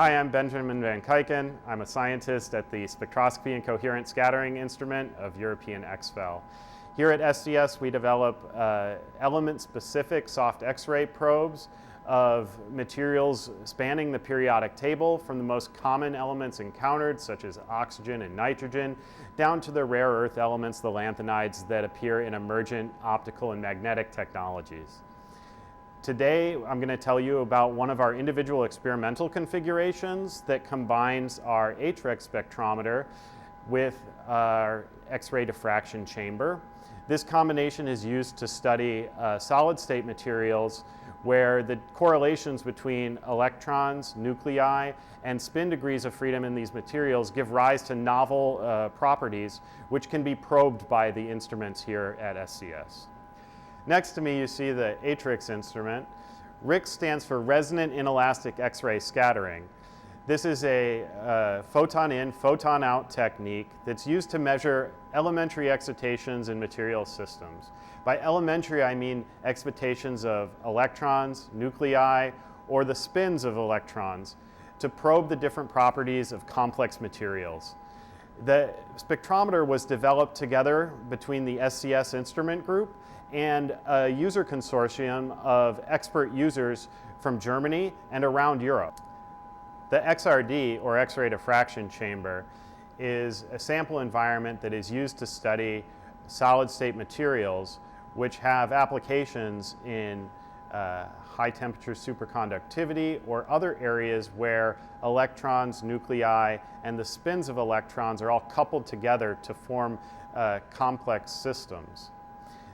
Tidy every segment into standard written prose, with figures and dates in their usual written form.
Hi, I'm Benjamin van Kuiken. I'm a scientist at the Spectroscopy and Coherent Scattering instrument of European XFEL. Here at SCS, we develop element-specific soft X-ray probes of materials spanning the periodic table, from the most common elements encountered, such as oxygen and nitrogen, down to the rare earth elements, the lanthanides, that appear in emergent optical and magnetic technologies. Today, I'm going to tell you about one of our individual experimental configurations that combines our hRIXS spectrometer with our X-ray diffraction chamber. This combination is used to study solid-state materials where the correlations between electrons, nuclei, and spin degrees of freedom in these materials give rise to novel properties which can be probed by the instruments here at SCS. Next to me, you see the hRIXS instrument. hRIXS stands for resonant inelastic X-ray scattering. This is a photon in, photon out technique that's used to measure elementary excitations in material systems. By elementary, I mean excitations of electrons, nuclei, or the spins of electrons, to probe the different properties of complex materials. The spectrometer was developed together between the SCS instrument group and a user consortium of expert users from Germany and around Europe. The XRD, or X-ray diffraction chamber, is a sample environment that is used to study solid-state materials which have applications in high-temperature superconductivity or other areas where electrons, nuclei, and the spins of electrons are all coupled together to form complex systems.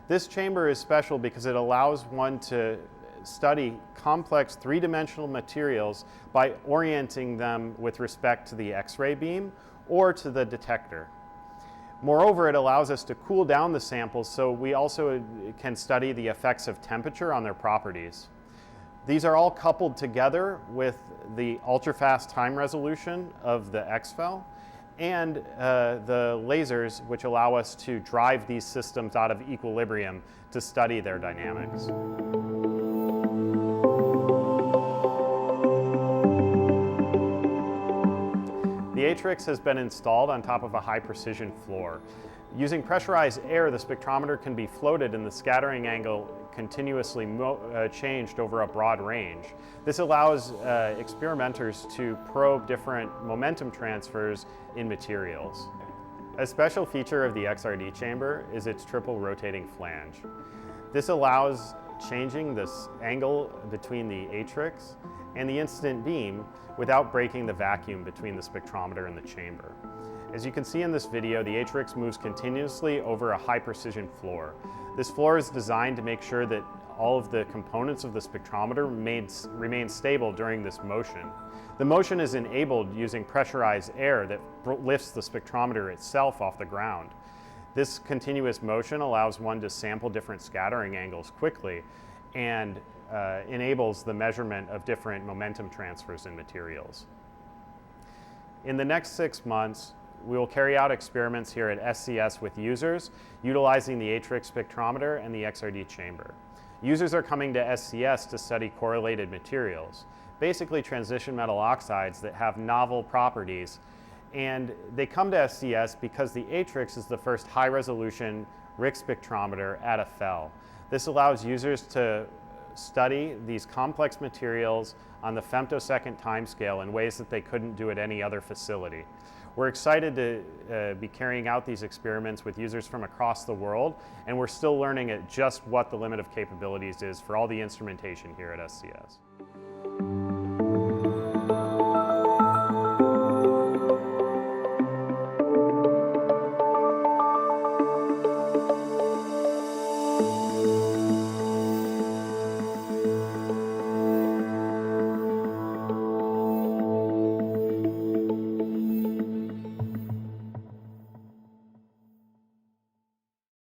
This chamber is special because it allows one to study complex three-dimensional materials by orienting them with respect to the X-ray beam or to the detector. Moreover, it allows us to cool down the samples so we also can study the effects of temperature on their properties. These are all coupled together with the ultrafast time resolution of the XFEL and the lasers, which allow us to drive these systems out of equilibrium to study their dynamics. The hRIXS has been installed on top of a high-precision floor. Using pressurized air, the spectrometer can be floated and the scattering angle continuously changed over a broad range. This allows experimenters to probe different momentum transfers in materials. A special feature of the XRD chamber is its triple rotating flange. This allows changing this angle between the hRIXS and the incident beam without breaking the vacuum between the spectrometer and the chamber. As you can see in this video, the hRIXS moves continuously over a high-precision floor. This floor is designed to make sure that all of the components of the spectrometer remain stable during this motion. The motion is enabled using pressurized air that lifts the spectrometer itself off the ground. This continuous motion allows one to sample different scattering angles quickly and enables the measurement of different momentum transfers in materials. In the next 6 months, we will carry out experiments here at SCS with users utilizing the hRIXS spectrometer and the XRD chamber. Users are coming to SCS to study correlated materials, basically transition metal oxides that have novel properties, and they come to SCS because the hRIXS is the first high-resolution hRIXS spectrometer at a FEL. This allows users to study these complex materials on the femtosecond timescale in ways that they couldn't do at any other facility. We're excited to be carrying out these experiments with users from across the world, and we're still learning at just what the limit of capabilities is for all the instrumentation here at SCS.